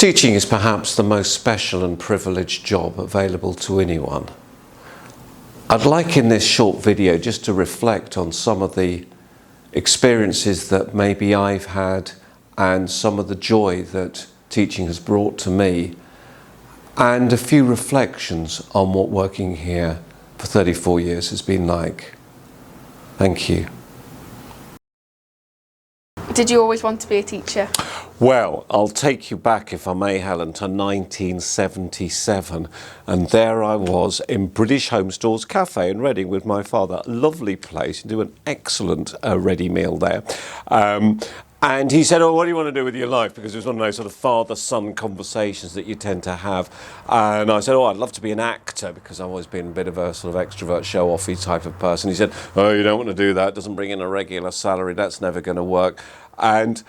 Teaching is perhaps the most special and privileged job available to anyone. I'd like in this short video just to reflect on some of the experiences that maybe I've had and some of the joy that teaching has brought to me, and a few reflections on what working here for 34 years has been like. Thank you. Did you always want to be a teacher? Well, I'll take you back, if I may, Helen, to 1977, and there I was in British Home Stores Cafe in Reading with my father. A lovely place, do an excellent ready meal there. And he said, "Oh, what do you want to do with your life?" Because it was one of those sort of father-son conversations that you tend to have. And I said, "Oh, I'd love to be an actor," because I've always been a bit of a sort of extrovert, show-offy type of person. He said, "Oh, you don't want to do that. It doesn't bring in a regular salary. That's never going to work." And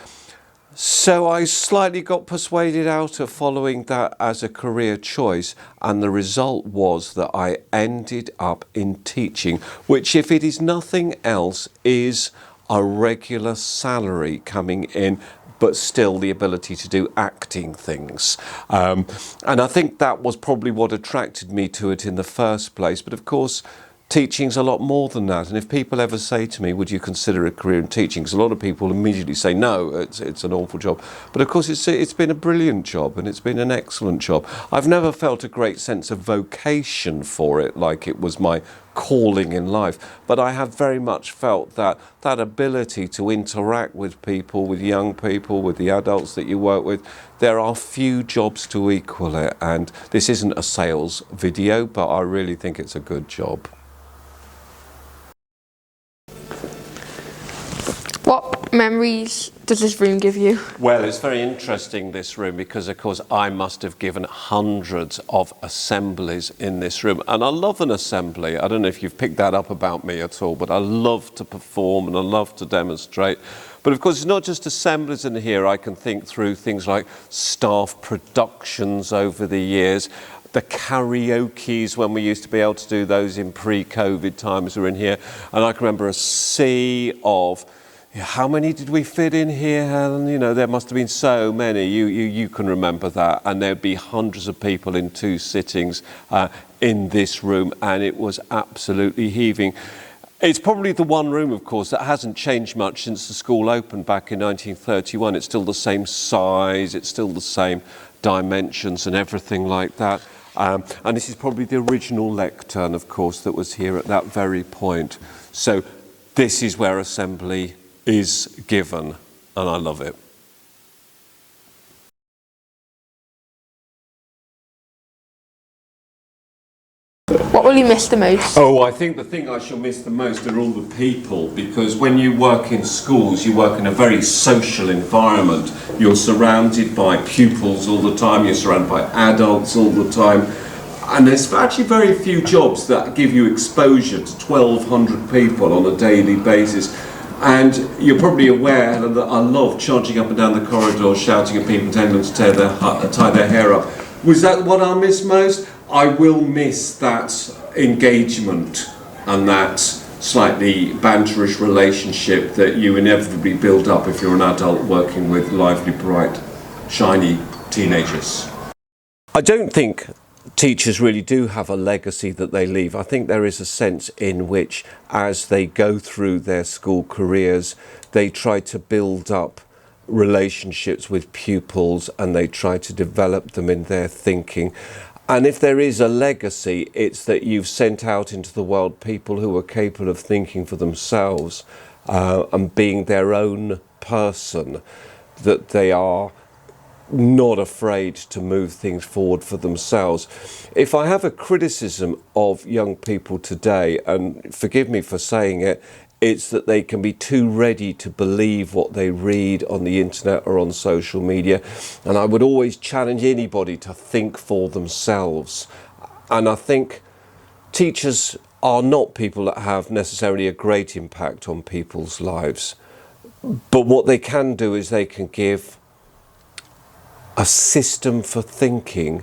so I slightly got persuaded out of following that as a career choice, and the result was that I ended up in teaching, which, if it is nothing else, is a regular salary coming in, but still the ability to do acting things. And I think that was probably what attracted me to it in the first place. But of course, teaching's a lot more than that. And if people ever say to me, "Would you consider a career in teaching?" Because a lot of people immediately say, "No, it's an awful job." But of course, it's been a brilliant job, and it's been an excellent job. I've never felt a great sense of vocation for it, like it was my calling in life. But I have very much felt that ability to interact with people, with young people, with the adults that you work with, there are few jobs to equal it. And this isn't a sales video, but I really think it's a good job. What memories does this room give you? Well, it's very interesting, this room, because of course I must have given hundreds of assemblies in this room, and I love an assembly. I don't know if you've picked that up about me at all, but I love to perform and I love to demonstrate. But of course, it's not just assemblies in here. I can think through things like staff productions over the years, the karaoke's when we used to be able to do those in pre-COVID times were in here, and I can remember a sea of, how many did we fit in here, Helen? You know, there must have been so many. You can remember that. And there'd be hundreds of people in 2 sittings in this room, and it was absolutely heaving. It's probably the one room, of course, that hasn't changed much since the school opened back in 1931. It's still the same size, it's still the same dimensions and everything like that. And this is probably the original lectern, of course, that was here at that very point. So this is where assembly is given, and I love it. What will you miss the most? Oh, I think the thing I shall miss the most are all the people, because when you work in schools, you work in a very social environment. You're surrounded by pupils all the time, you're surrounded by adults all the time, and there's actually very few jobs that give you exposure to 1,200 people on a daily basis. And you're probably aware, Helen, that I love charging up and down the corridor, shouting at people, telling them to tie their hair up. Was that what I miss most? I will miss that engagement and that slightly banterish relationship that you inevitably build up if you're an adult working with lively, bright, shiny teenagers. I don't think teachers really do have a legacy that they leave. I think there is a sense in which, as they go through their school careers, they try to build up relationships with pupils and they try to develop them in their thinking. And if there is a legacy, it's that you've sent out into the world people who are capable of thinking for themselves and being their own person, that they are not afraid to move things forward for themselves. If I have a criticism of young people today, and forgive me for saying it, it's that they can be too ready to believe what they read on the internet or on social media. And I would always challenge anybody to think for themselves. And I think teachers are not people that have necessarily a great impact on people's lives. But what they can do is they can give a system for thinking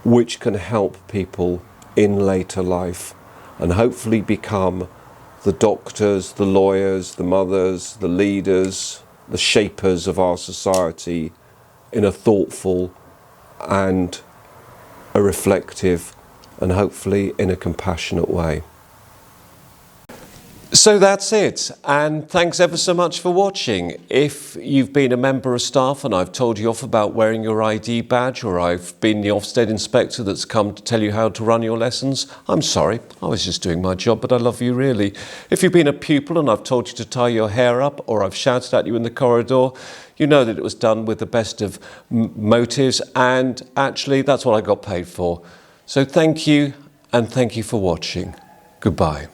which can help people in later life and hopefully become the doctors, the lawyers, the mothers, the leaders, the shapers of our society in a thoughtful and a reflective and hopefully in a compassionate way. So that's it, and thanks ever so much for watching. If you've been a member of staff and I've told you off about wearing your ID badge, or I've been the Ofsted inspector that's come to tell you how to run your lessons, I'm sorry, I was just doing my job, but I love you really. If you've been a pupil and I've told you to tie your hair up, or I've shouted at you in the corridor, you know that it was done with the best of motives, and actually that's what I got paid for. So thank you, and thank you for watching. Goodbye.